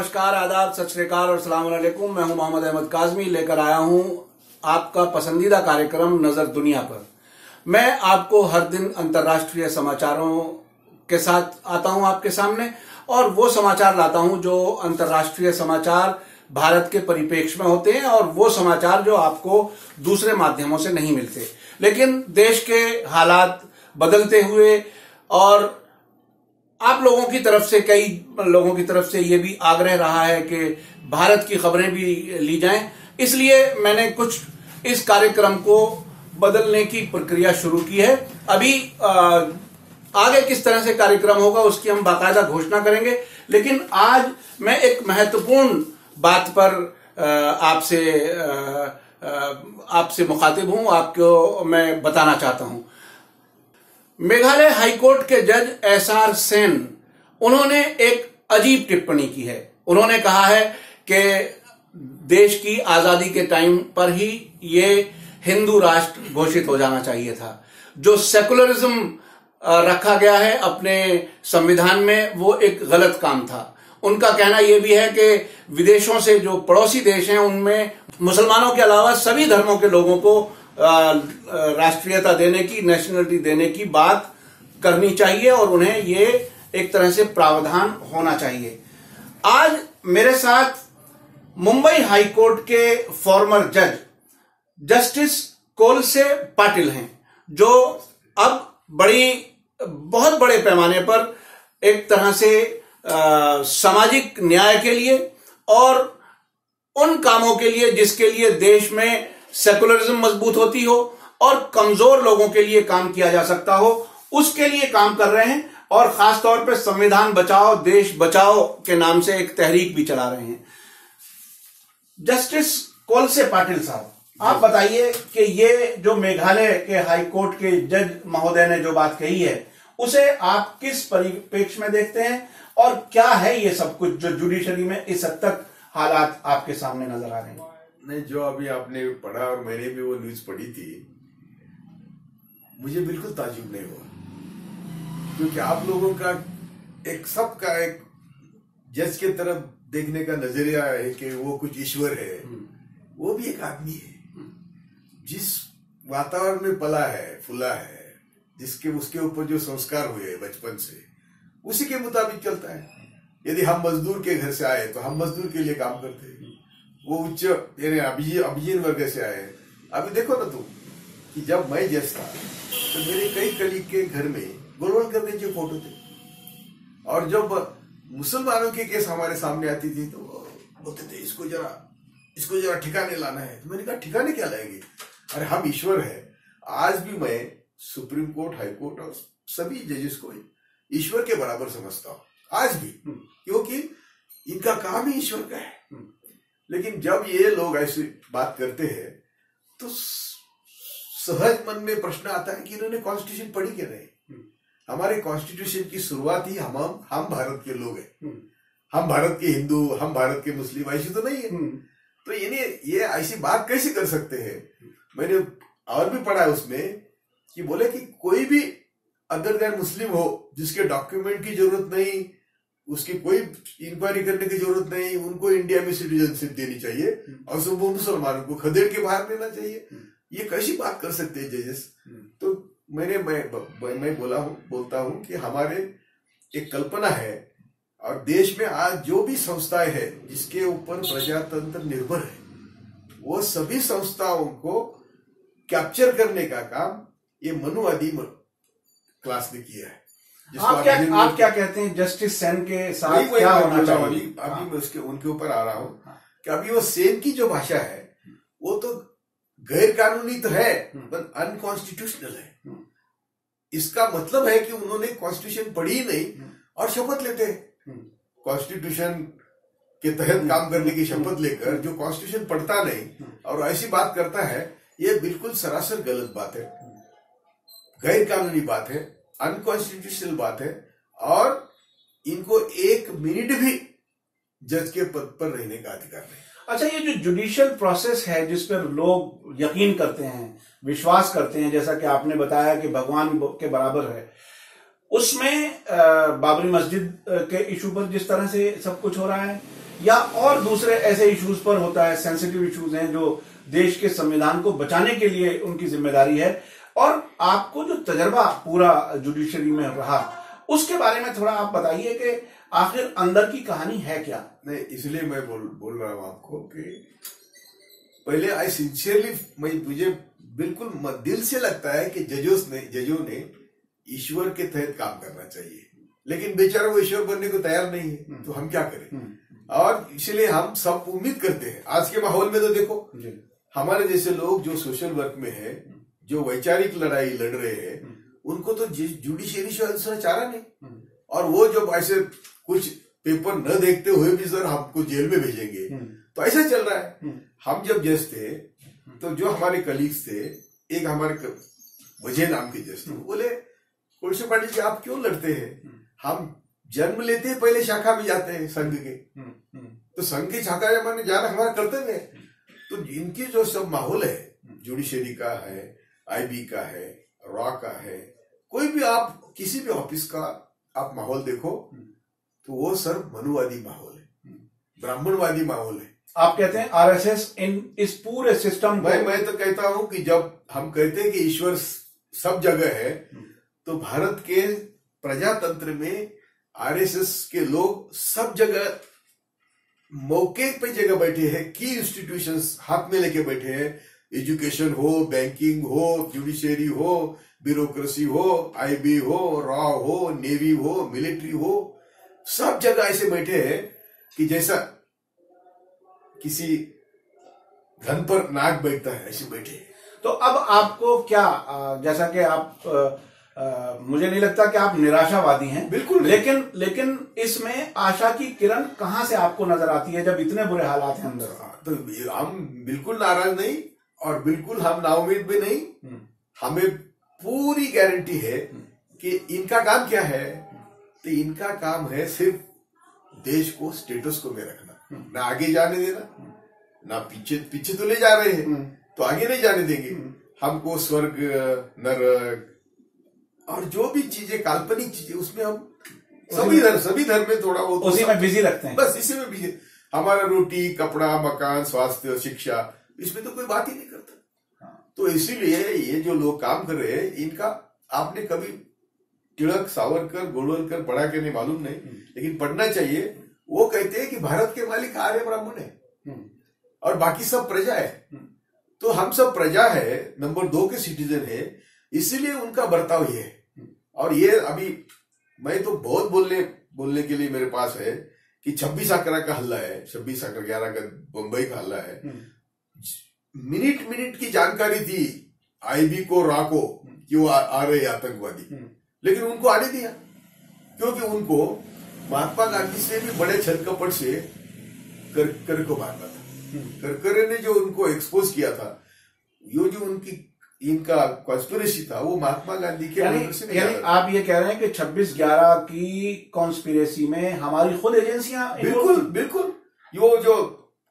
नमस्कार, आदाब, सत श्री अकाल और अस्सलाम वालेकुम। मैं हूं मोहम्मद अहमद काज़मी, लेकर आया हूं आपका पसंदीदा कार्यक्रम नजर दुनिया पर। मैं आपको हर दिन अंतर्राष्ट्रीय समाचारों के साथ आता हूं आपके सामने, और वो समाचार लाता हूं जो अंतर्राष्ट्रीय समाचार भारत के परिप्रेक्ष्य में होते हैं, और वो समाचार जो आपको दूसरे माध्यमों से नहीं मिलते। लेकिन देश के हालात बदलते हुए और आप लोगों की तरफ से, कई लोगों की तरफ से ये भी आग्रह रहा है कि भारत की खबरें भी ली जाएं, इसलिए मैंने कुछ इस कार्यक्रम को बदलने की प्रक्रिया शुरू की है। अभी आगे किस तरह से कार्यक्रम होगा उसकी हम बाकायदा घोषणा करेंगे, लेकिन आज मैं एक महत्वपूर्ण बात पर आपसे मुखातिब हूं, आपको मैं बताना चाहता हूं। मेघालय हाईकोर्ट के जज एसआर सेन, उन्होंने एक अजीब टिप्पणी की है। उन्होंने कहा है कि देश की आजादी के टाइम पर ही ये हिंदू राष्ट्र घोषित हो जाना चाहिए था। जो सेकुलरिज्म रखा गया है अपने संविधान में, वो एक गलत काम था। उनका कहना यह भी है कि विदेशों से जो पड़ोसी देश हैं उनमें मुसलमानों के अलावा सभी धर्मों के लोगों को राष्ट्रीयता देने की, नेशनलिटी देने की बात करनी चाहिए, और उन्हें ये एक तरह से प्रावधान होना चाहिए। आज मेरे साथ मुंबई हाईकोर्ट के फॉर्मर जज जस्टिस कोलसे पाटिल हैं, जो अब बहुत बड़े पैमाने पर एक तरह से सामाजिक न्याय के लिए और उन कामों के लिए जिसके लिए देश में सेकुलरिज्म मजबूत होती हो और कमजोर लोगों के लिए काम किया जा सकता हो, उसके लिए काम कर रहे हैं, और खासतौर पर संविधान बचाओ देश बचाओ के नाम से एक तहरीक भी चला रहे हैं। जस्टिस कोलसे पाटिल साहब, आप बताइए कि ये जो मेघालय के हाईकोर्ट के जज महोदय ने जो बात कही है, उसे आप किस परिप्रेक्ष्य में देखते हैं, और क्या है ये सब कुछ जो जुडिशरी में इस हद तक हालात आपके सामने नजर आ रहे हैं? नहीं, जो अभी आपने पढ़ा और मैंने भी वो न्यूज पढ़ी थी, मुझे बिल्कुल ताज्जुब नहीं हुआ, क्योंकि आप लोगों का सबका एक जज के तरफ देखने का नजरिया है कि वो कुछ ईश्वर है। वो भी एक आदमी है, जिस वातावरण में पला है, फूला है, उसके ऊपर जो संस्कार हुए बचपन से, उसी के मुताबिक चलता है। यदि हम मजदूर के घर से आए तो हम मजदूर के लिए काम करते हैं। वो उच्च यानी अभिजीन वर्ग से आए। अभी देखो ना तुम कि जब मैं जज था तो मेरे कई कलीग के घर में गोलवलकर के जो फोटो थे, और जब मुसलमानों के केस हमारे सामने आती थी तो बोलते थे इसको जरा ठिकाने लाना है। तो मैंने कहा ठिकाने क्या लाएंगे, अरे हम ईश्वर है। आज भी मैं सुप्रीम कोर्ट, हाई कोर्ट और सभी जजेस को ईश्वर के बराबर समझता हूँ, आज भी, क्योंकि इनका काम ही ईश्वर का है। लेकिन जब ये लोग ऐसी बात करते हैं तो सहज मन में प्रश्न आता है कि इन्होंने कॉन्स्टिट्यूशन पढ़ी क्या नहीं। हमारे कॉन्स्टिट्यूशन की शुरुआत ही हम भारत के लोग हैं, हम भारत के हिंदू, हम भारत के मुस्लिम, ऐसी तो नहीं है। तो ये ऐसी बात कैसे कर सकते हैं? मैंने और भी पढ़ा उसमें कि बोले कि कोई भी अदर देन मुस्लिम हो जिसके डॉक्यूमेंट की जरूरत नहीं, उसकी कोई इंक्वायरी करने की जरूरत नहीं, उनको इंडिया में सिटीजनशिप देनी चाहिए, और सब मुसलमानों को खदेड़ के बाहर देना चाहिए। ये कैसी बात कर सकते हैं जजेस? तो मैं बोलता हूं कि हमारे एक कल्पना है, और देश में आज जो भी संस्थाएं हैं जिसके ऊपर प्रजातंत्र निर्भर है, वो सभी संस्थाओं को कैप्चर करने का काम ये मनुवादी क्लास ने किया है। आप क्या कहते हैं जस्टिस सेन के साथ क्या होना चाहिए? अभी मैं उनके ऊपर आ रहा हूं कि अभी वो सेन की जो भाषा है वो तो गैर कानूनी तो है, पर अनकॉन्स्टिट्यूशनल है। इसका मतलब है कि उन्होंने कॉन्स्टिट्यूशन पढ़ी ही नहीं और शपथ लेते हैं। कॉन्स्टिट्यूशन के तहत काम करने की शपथ लेकर जो कॉन्स्टिट्यूशन पढ़ता नहीं और ऐसी बात करता है, ये बिल्कुल सरासर गलत बात है, गैर कानूनी बात है, अनकॉन्स्टिट्यूशनल बात है, और इनको एक मिनट भी जज के पद पर रहने का अधिकार नहीं। अच्छा, ये जो जुडिशियल प्रोसेस है जिस पर लोग यकीन करते हैं, विश्वास करते हैं, जैसा कि आपने बताया कि भगवान के बराबर है, उसमें बाबरी मस्जिद के इशू पर जिस तरह से सब कुछ हो रहा है, या और दूसरे ऐसे इश्यूज पर होता है, सेंसिटिव इश्यूज हैं जो देश के संविधान को बचाने के लिए उनकी जिम्मेदारी है। और आपको जो तजर्बा पूरा जुडिशरी में रहा, उसके बारे में थोड़ा आप बताइए कि आखिर अंदर की कहानी है क्या? नहीं, इसलिए मैं बोल रहा हूं आपको कि पहले आई सिंसियरली, मुझे बिल्कुल दिल से लगता है कि जजों ने ईश्वर के तहत काम करना चाहिए, लेकिन बेचारा वो ईश्वर बनने को तैयार नहीं है, तो हम क्या करें? और इसलिए हम सब उम्मीद करते हैं। आज के माहौल में तो देखो, हमारे जैसे लोग जो सोशल वर्क में है, जो वैचारिक लड़ाई लड़ रहे हैं, उनको तो जुडिशियरी से चारा नहीं। और वो जब ऐसे कुछ पेपर न देखते हुए भी सर हमको जेल में भेजेंगे, तो ऐसा चल रहा है। हम जब जज थे तो जो हमारे कलीग्स थे, एक हमारे वजह नाम के जज थे, बोले पुलिस पाटिल जी आप क्यों लड़ते हैं? हम जन्म लेते हैं पहले शाखा में जाते हैं संघ के, तो संघ की शाखा में जाना हमारा कर्तव्य है। तो इनकी जो सब माहौल है, जुडिशरी का है, आईबी का है, रॉ का है, कोई भी आप किसी भी ऑफिस का आप माहौल देखो तो वो सर मनुवादी माहौल है, ब्राह्मणवादी माहौल है। आप कहते हैं आरएसएस इन इस पूरे सिस्टम को, मैं तो कहता हूं कि जब हम कहते हैं कि ईश्वर सब जगह है, तो भारत के प्रजातंत्र में आरएसएस के लोग सब जगह मौके पे जगह बैठे हैं, की इंस्टीट्यूशंस हाथ में लेके बैठे हैं। एजुकेशन हो, बैंकिंग हो, जुडिशरी हो, ब्यूरोक्रेसी हो, आईबी हो, रॉ हो, नेवी हो, मिलिट्री हो, सब जगह ऐसे बैठे हैं कि जैसा किसी धन पर नाग बैठता है, ऐसे बैठे हैं। तो अब आपको क्या, जैसा कि आप मुझे नहीं लगता कि आप निराशावादी हैं, बिल्कुल, लेकिन इसमें आशा की किरण कहां से आपको नजर आती है जब इतने बुरे हालात हैं अंदर? तो हम बिल्कुल नाराज नहीं और बिल्कुल हम नाउम्मीद भी नहीं। हमें पूरी गारंटी है कि इनका काम क्या है, तो इनका काम है सिर्फ देश को स्टेटस को में रखना, ना आगे जाने देना, ना पीछे तो ले जा रहे हैं, तो आगे नहीं जाने देंगे। हमको स्वर्ग, नरक और जो भी चीजें काल्पनिक चीजें, उसमें हम सभी धर्म में थोड़ा बहुत उसी में बिजी रखते हैं, बस इसी में बिजी। हमारा रोटी, कपड़ा, मकान, स्वास्थ्य, शिक्षा, इसमें तो कोई बात ही नहीं करता। तो इसीलिए ये जो लोग काम कर रहे हैं, इनका आपने कभी तिलक, सावरकर, गोलवलकर पढ़ा के नहीं मालूम नहीं, लेकिन पढ़ना चाहिए। वो कहते हैं कि भारत के मालिक आर्य ब्राह्मण है और बाकी सब प्रजा है। तो हम सब प्रजा है, नंबर 2 के सिटीजन है, इसीलिए उनका बर्ताव ये है। और ये अभी मैं तो बहुत बोलने के लिए मेरे पास है कि 26 आंकड़ा का हल्ला है, 26 आंकड़ा 11 का बंबई का हल्ला है। मिनट की जानकारी थी आईबी को, रॉ को, कि वो आ रहे आतंकवादी, लेकिन उनको आने दिया, क्योंकि उनको महात्मा गांधी से भी बड़े छल कपट से कर को मारना था। करकरे ने जो उनको एक्सपोज किया था, यो जो इनका कॉन्स्पिरेसी था, वो महात्मा गांधी के यानी आप ये कह रहे हैं कि 26/11 की कॉन्स्पिरेसी में हमारी खुद एजेंसियां, बिल्कुल यो जो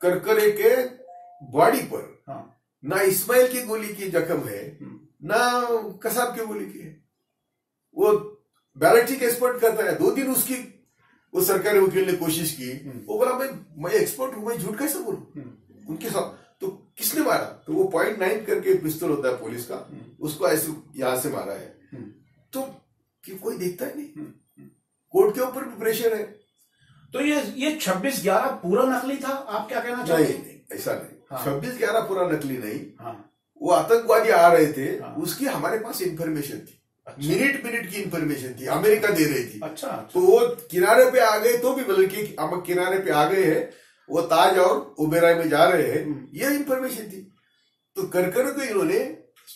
करकरे के बॉडी पर ना इस्माइल की गोली की जख्म है, ना कसाब की गोली की है। वो बैलेटिक एक्सपर्ट करता है, 2 दिन उसकी वो सरकारी वकील ने कोशिश की, वो बोला मैं एक्सपर्ट हूं, मैं झूठ कैसे बोलूं उनके साथ। तो किसने मारा? तो वो .9 करके पिस्तौल होता है पुलिस का, उसको ऐसे यहां से मारा है। तो कि कोई देखता ही नहीं, कोर्ट के ऊपर भी प्रेशर है। तो ये 26/11 पूरा नकली था, आप क्या कहना चाहते हैं? नहीं, ऐसा नहीं। 26/11 पूरा नकली नहीं, वो आतंकवादी आ रहे थे, उसकी हमारे पास इंफॉर्मेशन थी। मिनट की इंफॉर्मेशन थी, अमेरिका दे रही थी। अच्छा। तो वो किनारे पे आ गए, तो भी बल्कि हम किनारे पे आ गए हैं, वो ताज और ओबेराय में जा रहे हैं, ये इंफॉर्मेशन थी। तो करकर को इन्होंने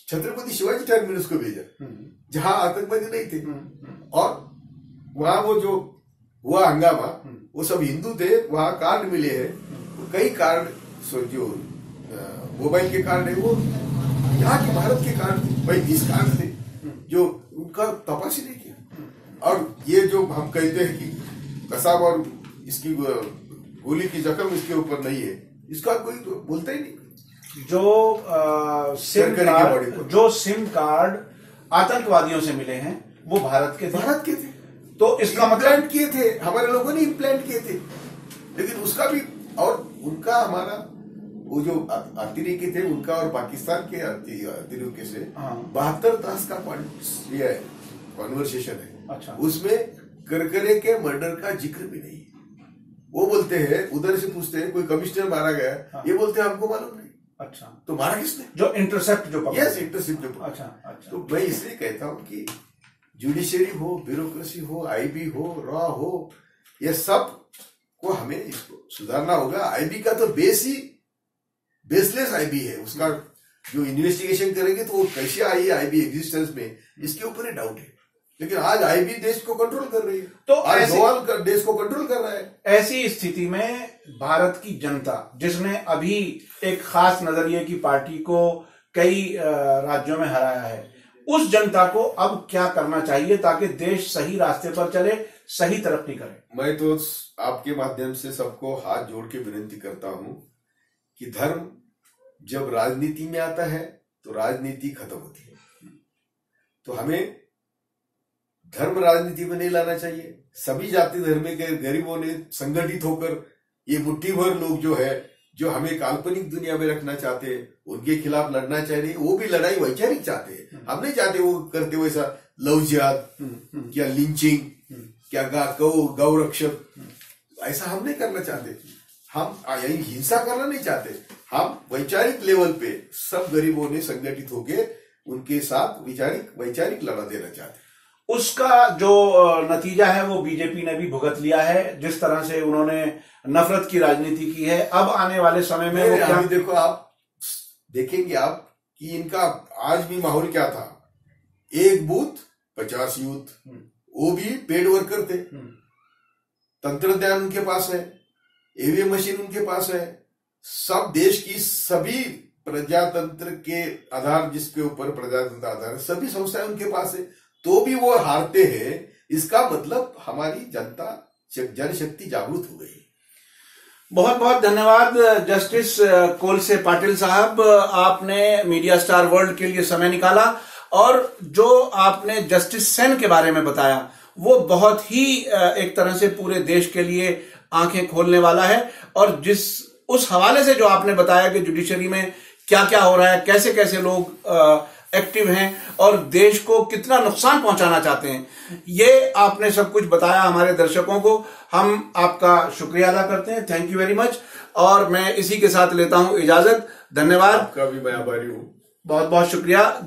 छत्रपति शिवाजी टर्मिनस को भेजा, जहां आतंकवादी नहीं थे। और वहां वो जो हुआ हंगामा, वो सब हिंदू थे, वहां कार्ड मिले हैं, कई कार्ड जो मोबाइल के कार्ड है, वो यहाँ के भारत के कार्ड थे, भाई 20 कार्ड थे, जो उनका तपास ही नहीं किया। और ये जो हम कहते हैं कि कसाब और इसकी गोली की जख्म इसके ऊपर नहीं है, इसका कोई तो बोलता ही नहीं। जो सिम कार्ड आतंकवादियों से मिले हैं, वो भारत के थे। तो इसका मतलब किए थे, हमारे लोगों ने इम्प्लांट किए थे, लेकिन उसका उसका भी, और उनका हमारा वो जो अतिरेकी थे उनका और पाकिस्तान के अतिरेकी से 72 तास का कॉन्वर्सेशन है। अच्छा। उसमें करकरे के मर्डर का जिक्र भी नहीं। वो बोलते हैं, उधर से पूछते हैं कोई कमिश्नर मारा गया, ये बोलते हैं हमको मालूम नहीं। अच्छा, तो मारा किसने? जो इंटरसेप्ट जो यस, इंटरसेप्ट जो। अच्छा। तो मैं इसलिए कहता हूँ कि जुडिशरी हो, ब्यूरोक्रेसी हो, आईबी हो, रॉ हो, ये सब को हमें इसको सुधारना होगा। आईबी का तो बेस ही बेसलेस आईबी है। उसका जो इन्वेस्टिगेशन करेंगे तो वो कैसे आई है आईबी एग्जिस्टेंस में, इसके ऊपर ही डाउट है। लेकिन आज आईबी देश को कंट्रोल कर रही है, तो आज गोवाल देश को कंट्रोल कर रहा है। ऐसी स्थिति में भारत की जनता, जिसने अभी एक खास नजरिए की पार्टी को कई राज्यों में हराया है, उस जनता को अब क्या करना चाहिए ताकि देश सही रास्ते पर चले, सही तरक्की करे? मैं तो आपके माध्यम से सबको हाथ जोड़ के विनती करता हूं कि धर्म जब राजनीति में आता है तो राजनीति खत्म होती है। तो हमें धर्म राजनीति में नहीं लाना चाहिए। सभी जाति धर्म के गरीबों ने संगठित होकर ये मुट्ठी भर लोग जो है, जो हमें काल्पनिक दुनिया में रखना चाहते हैं, उनके खिलाफ लड़ना चाहिए। वो भी लड़ाई वैचारिक चाहते हैं, हम नहीं चाहते वो करते हुए ऐसा लव जिहाद, क्या लिंचिंग, क्या गौ रक्षक, ऐसा हम नहीं करना चाहते। हम यही हिंसा करना नहीं चाहते। हम वैचारिक लेवल पे सब गरीबों ने संगठित होके उनके साथ वैचारिक लड़ा देना चाहते। उसका जो नतीजा है वो बीजेपी ने भी भुगत लिया है, जिस तरह से उन्होंने नफरत की राजनीति की है। अब आने वाले समय में वो क्या, देखो आप देखेंगे आप कि इनका आज भी माहौल क्या था। एक बूथ 50 यूथ, वो भी पेड वर्कर थे। तंत्रज्ञान उनके पास है, ईवीएम मशीन उनके पास है, सब देश की सभी प्रजातंत्र के आधार, जिसके ऊपर प्रजातंत्र आधार है, सभी संस्थाएं उनके पास है, तो भी वो हारते हैं। इसका मतलब हमारी जनशक्ति जागरूक हो गई। बहुत बहुत धन्यवाद जस्टिस कोलसे पाटिल साहब, आपने मीडिया स्टार वर्ल्ड के लिए समय निकाला, और जो आपने जस्टिस सेन के बारे में बताया वो बहुत ही एक तरह से पूरे देश के लिए आंखें खोलने वाला है। और उस हवाले से जो आपने बताया कि जुडिशरी में क्या क्या हो रहा है, कैसे कैसे लोग एक्टिव हैं और देश को कितना नुकसान पहुंचाना चाहते हैं, ये आपने सब कुछ बताया हमारे दर्शकों को। हम आपका शुक्रिया अदा करते हैं। Thank you very much. और मैं इसी के साथ लेता हूं इजाजत। धन्यवाद। आपका भी मैं आभारी हूं। बहुत बहुत शुक्रिया।